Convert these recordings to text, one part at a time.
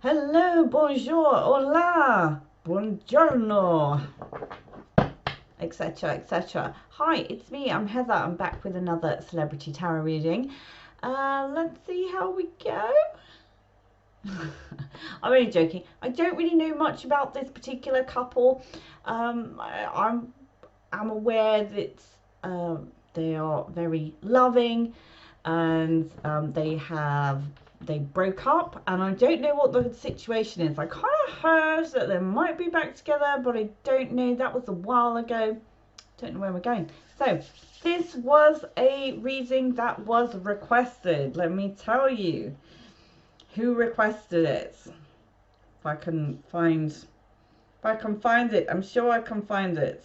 Hello, bonjour, hola, buongiorno, etc, etc. Hi, it's me, I'm Heather. I'm back with another celebrity tarot reading. Let's see how we go. I'm only joking. I don't really know much about this particular couple. I'm aware that they are very loving, and they broke up, and I don't know what the situation is. I kind of heard that they might be back together, but I don't know. That was a while ago. Don't know where we're going. So this was a reading that was requested. Let me tell you who requested it. If I can find it, I'm sure I can find it.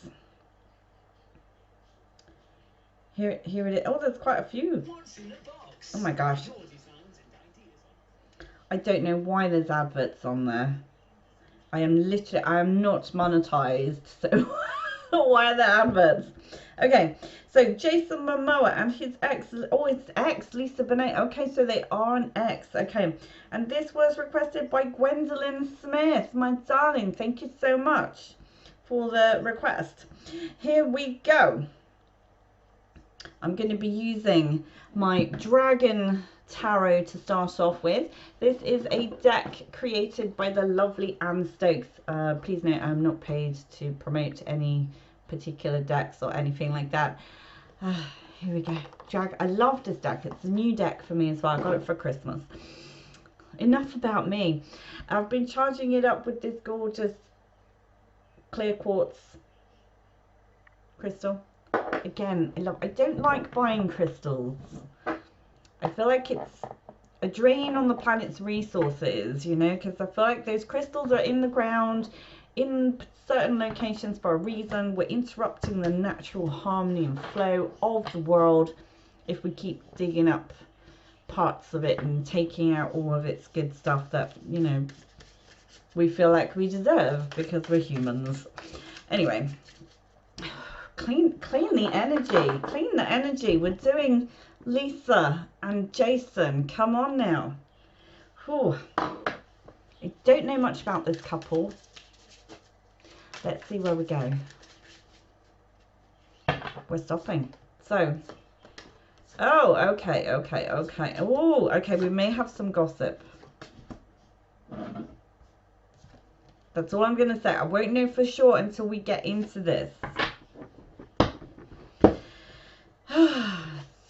Here it is. Oh, there's quite a few. Oh my gosh. I don't know why there's adverts on there. I am not monetized, so why are there adverts? Okay, so Jason Momoa and his ex, it's ex, Lisa Bonet. Okay, so they are an ex. Okay, and this was requested by Gwendolyn Smith, my darling. Thank you so much for the request. Here we go. I'm going to be using my Dragon Tarot to start off with. This is a deck created by the lovely Anne Stokes. Please note I'm not paid to promote any particular decks or anything like that. Here we go. I love this deck. It's a new deck for me as well. I got it for Christmas. Enough about me. I've been charging it up with this gorgeous clear quartz crystal. Again, I don't like buying crystals. I feel like it's a drain on the planet's resources, you know, because I feel like those crystals are in the ground in certain locations for a reason. We're interrupting the natural harmony and flow of the world if we keep digging up parts of it and taking out all of its good stuff that, you know, we feel like we deserve because we're humans. Anyway, clean the energy. We're doing Lisa and Jason. Come on now. Whew. I don't know much about this couple. Let's see where we go. We're stopping. So, oh, okay. Oh, okay, we may have some gossip. That's all I'm going to say. I won't know for sure until we get into this.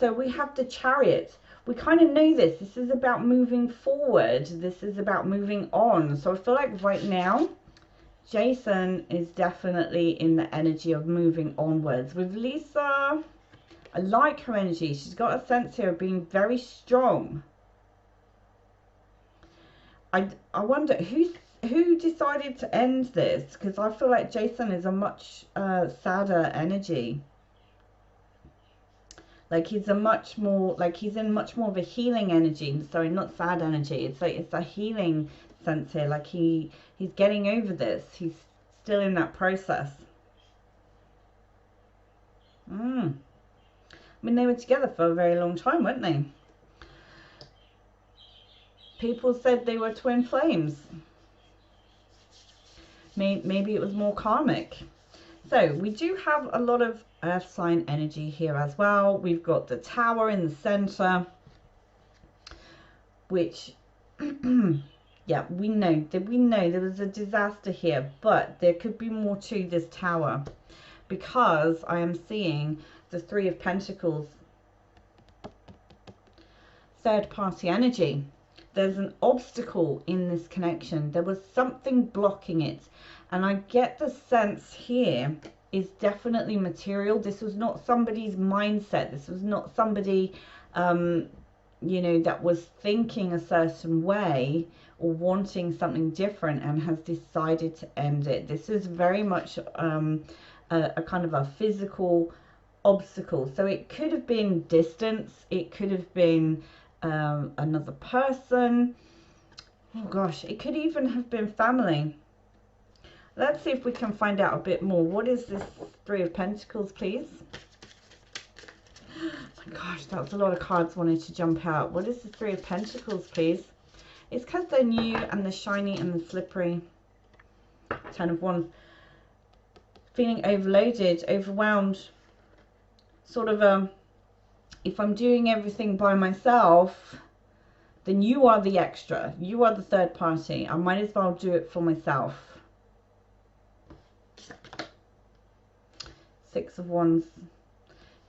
So we have the Chariot. We kind of know this. This is about moving forward. This is about moving on. So I feel like right now, Jason is definitely in the energy of moving onwards. With Lisa, I like her energy. She's got a sense here of being very strong. I wonder who decided to end this, because I feel like Jason is a much sadder energy. Like he's in much more of a healing energy. Sorry, not sad energy. It's like it's a healing sense here. Like he's getting over this. He's still in that process. I mean, they were together for a very long time, weren't they? People said they were twin flames. Maybe it was more karmic. So we do have a lot of earth sign energy here as well. We've got the tower in the center, which yeah, we know there was a disaster here, but there could be more to this tower, because I am seeing the Three of Pentacles, third party energy. There's an obstacle in this connection. There was something blocking it. And I get the sense here is definitely material. This was not somebody's mindset. This was not somebody, you know, that was thinking a certain way or wanting something different and has decided to end it. This is very much a kind of a physical obstacle. So it could have been distance. It could have been another person. Oh gosh, it could even have been family. Let's see if we can find out a bit more. What is this Three of Pentacles, please? Oh my gosh, that was a lot of cards wanting to jump out. What is the Three of Pentacles, please? It's because they're new and they're shiny and they're slippery. Ten of Wands. Feeling overloaded, overwhelmed. Sort of if I'm doing everything by myself, then you are the extra. You are the third party. I might as well do it for myself. Six of Wands.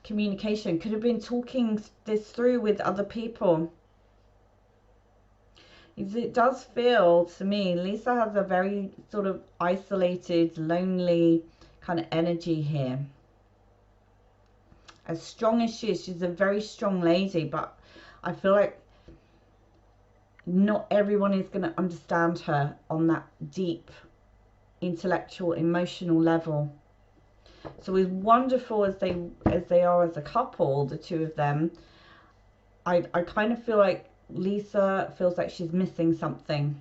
Communication. Could have been talking this through with other people. It does feel to me, Lisa has a very sort of isolated, lonely kind of energy here. As strong as she is, she's a very strong lady, but I feel like not everyone is going to understand her on that deep intellectual, emotional level. So as wonderful as they are as a couple, the two of them, I kind of feel like Lisa feels like she's missing something.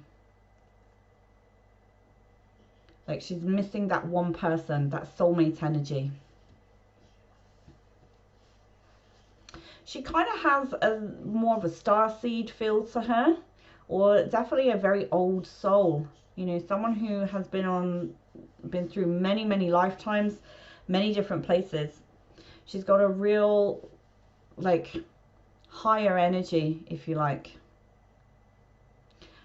Like she's missing that one person, that soulmate energy. She kind of has a more of a starseed feel to her, or definitely a very old soul. You know, someone who has been through many lifetimes, many different places. She's got a real, like, higher energy, if you like.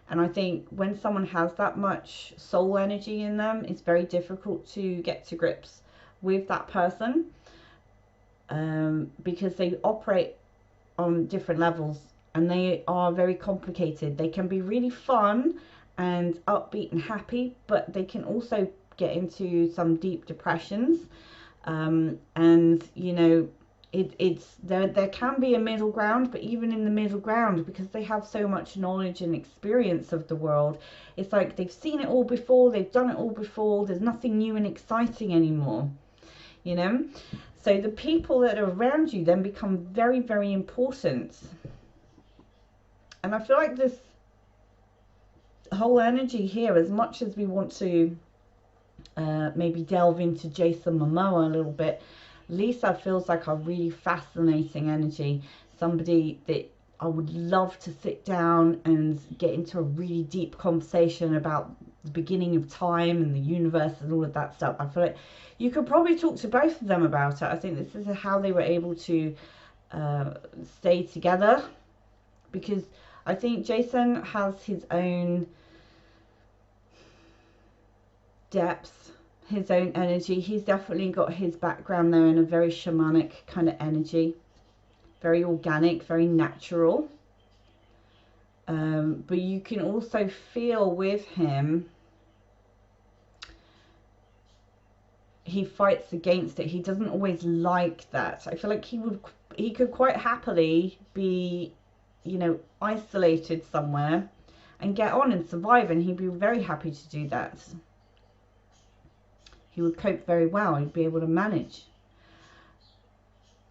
And I think when someone has that much soul energy in them, it's very difficult to get to grips with that person. Because they operate on different levels and they are very complicated. They can be really fun and upbeat and happy, but they can also get into some deep depressions. And you know, there can be a middle ground, but even in the middle ground, because they have so much knowledge and experience of the world, it's like they've seen it all before, they've done it all before, there's nothing new and exciting anymore, you know. So the people that are around you then become very important. And I feel like this whole energy here, as much as we want to maybe delve into Jason Momoa a little bit, Lisa feels like a really fascinating energy. Somebody that I would love to sit down and get into a really deep conversation about the beginning of time and the universe and all of that stuff. I feel like you could probably talk to both of them about it. I think this is how they were able to stay together, because I think Jason has his own depth, his own energy. He's definitely got his background there in a very shamanic kind of energy, very organic, very natural. But you can also feel with him, he fights against it. He doesn't always like that. I feel like he could quite happily be, you know, isolated somewhere and get on and survive, and he'd be very happy to do that. He would cope very well. He'd be able to manage,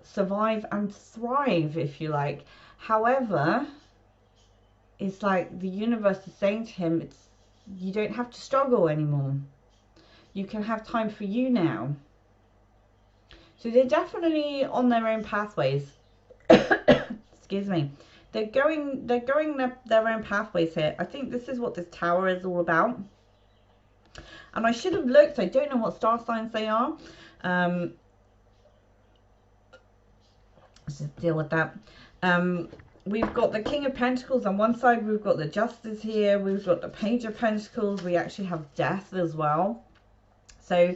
survive and thrive, if you like. However, it's like the universe is saying to him, you don't have to struggle anymore. You can have time for you now. So they're definitely on their own pathways. Excuse me. They're going their own pathways here. I think this is what this tower is all about. And I should have looked. I don't know what star signs they are. Let's just deal with that. We've got the King of Pentacles on one side. We've got the Justice here. We've got the Page of Pentacles. We actually have Death as well. So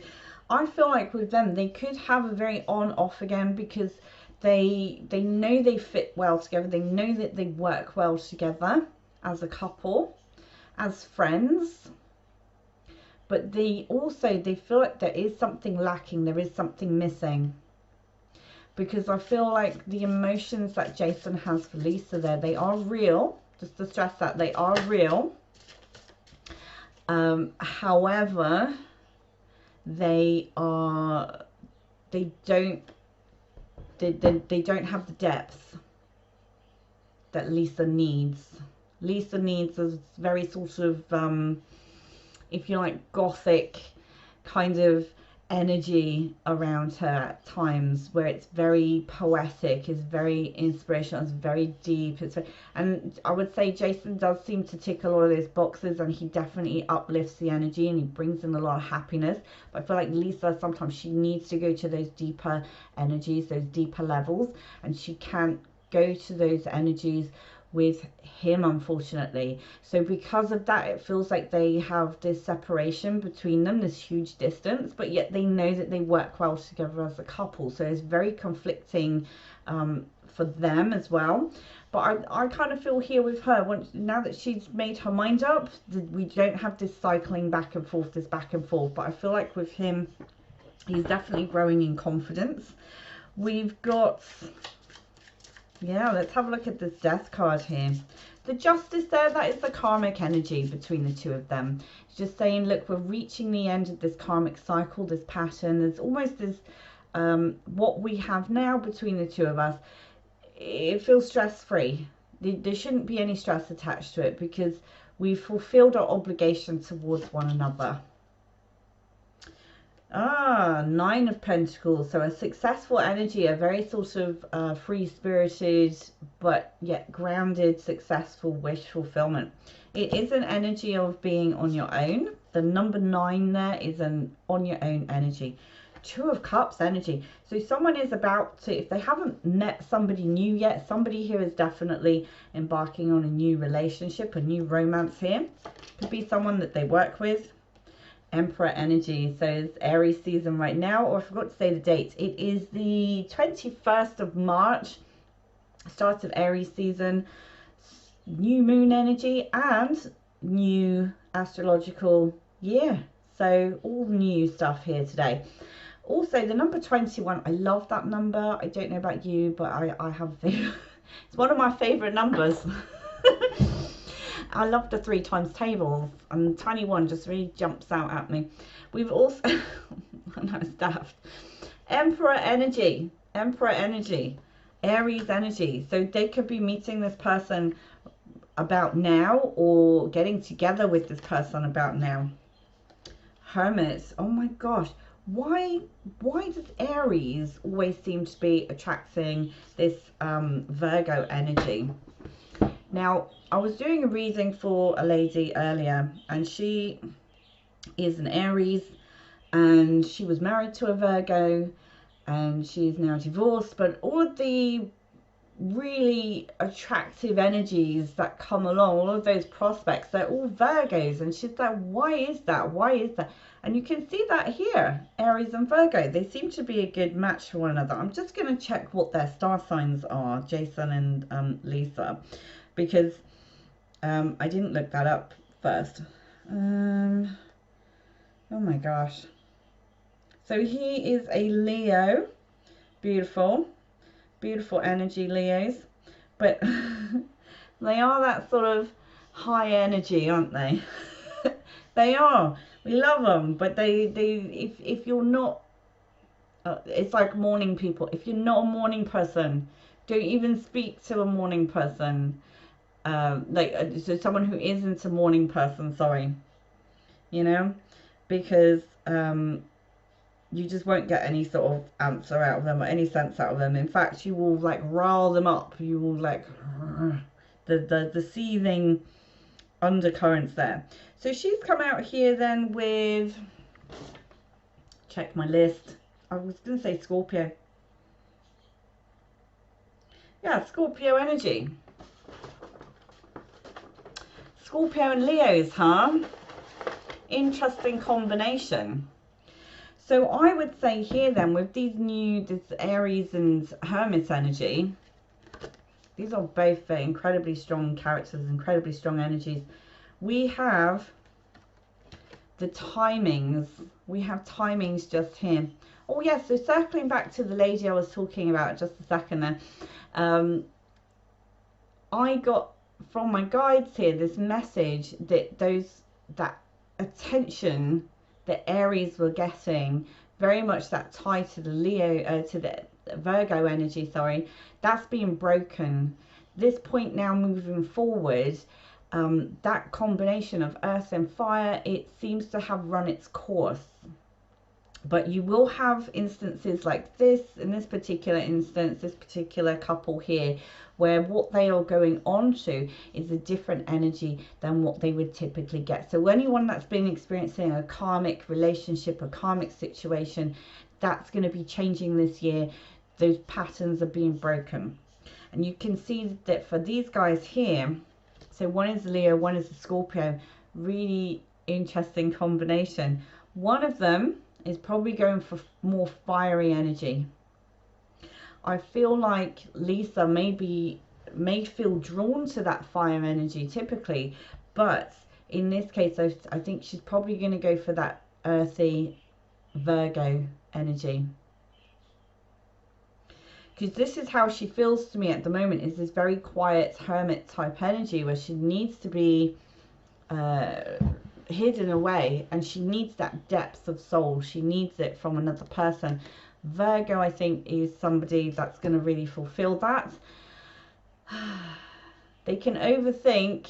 I feel like with them, they could have a very on-off again, because they know they fit well together. They know that they work well together as a couple, as friends. But they feel like there is something lacking. There is something missing. Because I feel like the emotions that Jason has for Lisa there, they are real. Just to stress that, they are real. However, they don't have the depth that Lisa needs. Lisa needs a very sort of, if you like, gothic kind of energy around her at times, where it's very poetic, it's very inspirational, it's very deep, and I would say Jason does seem to tick a lot of those boxes, and he definitely uplifts the energy and he brings in a lot of happiness. But I feel like Lisa, sometimes she needs to go to those deeper energies, those deeper levels, and she can't go to those energies with him, unfortunately. So because of that, it feels like they have this separation between them, this huge distance, but yet they know that they work well together as a couple. So it's very conflicting for them as well. But I kind of feel here with her, now that she's made her mind up, we don't have this cycling back and forth, this back and forth. But I feel like with him, he's definitely growing in confidence. We've got, yeah, let's have a look at this death card here. The Justice there, that is the karmic energy between the two of them. It's just saying, look, we're reaching the end of this karmic cycle, this pattern. There's almost this, what we have now between the two of us, it feels stress-free. There shouldn't be any stress attached to it because we've fulfilled our obligation towards one another. Nine of Pentacles. So a successful energy, a very sort of free-spirited but yet grounded, successful wish fulfillment. It is an energy of being on your own. The number 9 there is an on your own energy. Two of Cups energy. So someone is about to, if they haven't met somebody new yet, somebody here is definitely embarking on a new relationship, a new romance here. Could be someone that they work with. Emperor energy. So it's Aries season right now, or I forgot to say the date. It is the 21st of March, start of Aries season, new moon energy and new astrological year. So all new stuff here today. Also the number 21, I love that number. I don't know about you, but I have it's one of my favorite numbers. I love the 3 times tables, and 21 just really jumps out at me. We've also, I know it's daft, Emperor energy, Aries energy. So they could be meeting this person about now, or getting together with this person about now. Hermit, oh my gosh. Why does Aries always seem to be attracting this Virgo energy? Now, I was doing a reading for a lady earlier, and she is an Aries, and she was married to a Virgo, and she is now divorced, but all of the really attractive energies that come along, all of those prospects, they're all Virgos, and she's like, why is that? Why is that? And you can see that here, Aries and Virgo, they seem to be a good match for one another. I'm just going to check what their star signs are, Jason and Lisa, because I didn't look that up first. Oh my gosh. So he is a Leo. Beautiful. Beautiful energy, Leos. But they are that sort of high energy, aren't they? They are. We love them. But if you're not, it's like morning people. If you're not a morning person, don't even speak to a morning person. So someone who isn't a morning person, sorry, you know, because you just won't get any sort of answer out of them or any sense out of them. In fact, you will like rile them up. You will like the seething undercurrents there. So she's come out here then with, check my list, I was going to say Scorpio. Yeah, Scorpio energy. Scorpio and Leos, huh? Interesting combination. So I would say here then, with this Aries and Hermit energy, these are both incredibly strong characters, incredibly strong energies. We have the timings. We have timings just here. Oh yes, so circling back to the lady I was talking about just a second there. I got from my guides here this message that that attention that Aries were getting, very much that tie to the Leo, to the Virgo energy, sorry, that's being broken. This point now moving forward, that combination of earth and fire, it seems to have run its course. But you will have instances like this, in this particular instance, this particular couple here, where what they are going on to is a different energy than what they would typically get. So anyone that's been experiencing a karmic relationship, a karmic situation, that's going to be changing this year. Those patterns are being broken. And you can see that for these guys here, so one is Leo, one is a Scorpio, really interesting combination. One of them is probably going for more fiery energy. I feel like Lisa may feel drawn to that fire energy typically, but in this case I think she's probably going to go for that earthy Virgo energy, because this is how she feels to me at the moment, is this very quiet hermit type energy where she needs to be hidden away, and she needs that depth of soul. She needs it from another person. Virgo, I think, is somebody that's going to really fulfill that. They can overthink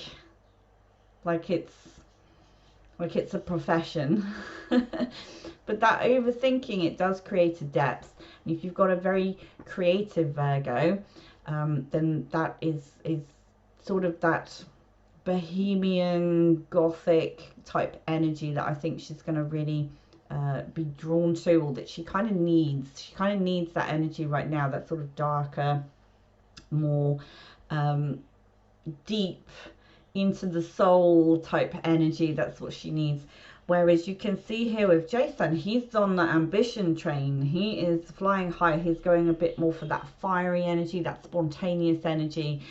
like it's a profession. But that overthinking, it does create a depth. And if you've got a very creative Virgo, then that is sort of that bohemian gothic type energy that I think she's going to really be drawn to, or that she kind of needs. She kind of needs that energy right now, that sort of darker, more deep into the soul type energy. That's what she needs. Whereas you can see here with Jason, he's on the ambition train. He is flying high. He's going a bit more for that fiery energy, that spontaneous energy,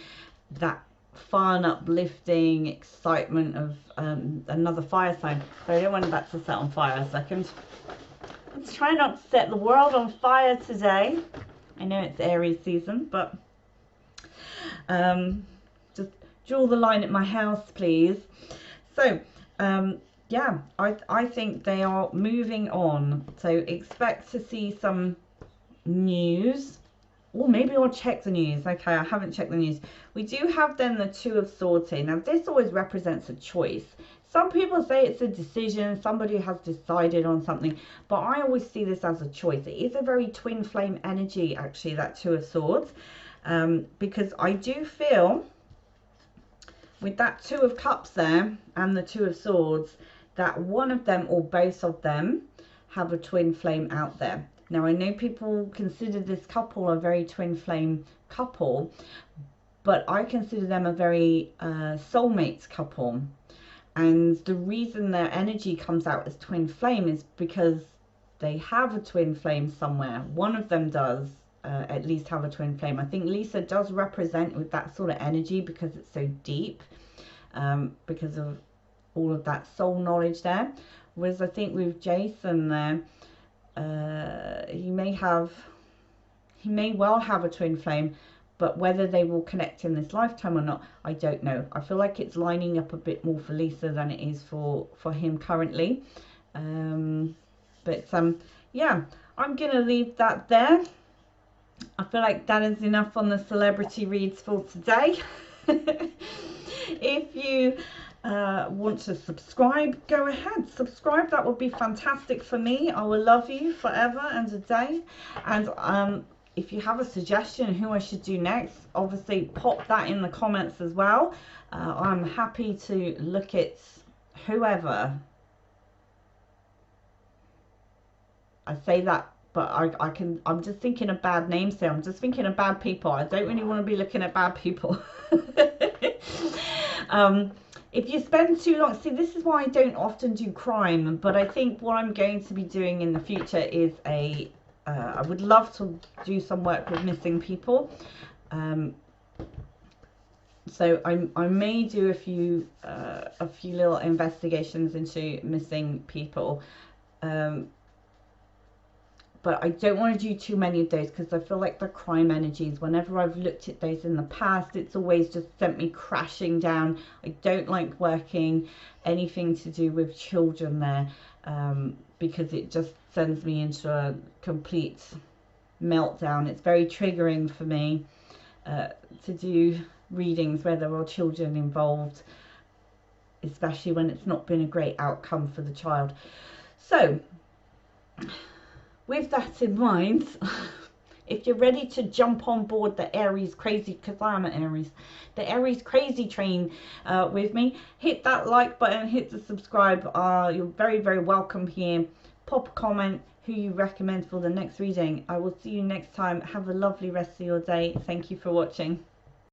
that fun, uplifting excitement of another fire sign. So I don't want that to set on fire a second. Let's try not to set the world on fire today. I know it's Aries season, but just draw the line at my house, please. So yeah, I think they are moving on. So expect to see some news. Or maybe I'll check the news. Okay, I haven't checked the news. We do have then the Two of Swords here. Now, this always represents a choice. Some people say it's a decision. Somebody has decided on something. But I always see this as a choice. It is a very twin flame energy, actually, that Two of Swords. Because I do feel, with that Two of Cups there and the Two of Swords, that one of them or both of them have a twin flame out there. Now, I know people consider this couple a very twin flame couple, but I consider them a very soulmates couple. And the reason their energy comes out as twin flame is because they have a twin flame somewhere. One of them does at least have a twin flame. I think Lisa does represent with that sort of energy because it's so deep, because of all of that soul knowledge there. Whereas I think with Jason there, he may well have a twin flame, but whether they will connect in this lifetime or not, I don't know. I feel like it's lining up a bit more for Lisa than it is for him currently. Yeah, I'm gonna leave that there. I feel like that is enough on the celebrity reads for today. If you want to subscribe, go ahead, subscribe. That would be fantastic for me. I will love you forever and a day. And if you have a suggestion who I should do next, obviously pop that in the comments as well. I'm happy to look at whoever. I say that, but I'm just thinking of bad names here. I'm just thinking of bad people. I don't really want to be looking at bad people. If you spend too long, see, this is why I don't often do crime, but I think what I'm going to be doing in the future is I would love to do some work with missing people. So I may do a few little investigations into missing people. But I don't want to do too many of those because I feel like the crime energies, whenever I've looked at those in the past, it's always just sent me crashing down. I don't like working anything to do with children there, because it just sends me into a complete meltdown. It's very triggering for me to do readings where there are children involved, especially when it's not been a great outcome for the child. So with that in mind, if you're ready to jump on board the Aries crazy, because I am an Aries, the Aries crazy train with me, hit that like button, hit the subscribe. You're very, very welcome here. Pop a comment who you recommend for the next reading. I will see you next time. Have a lovely rest of your day. Thank you for watching.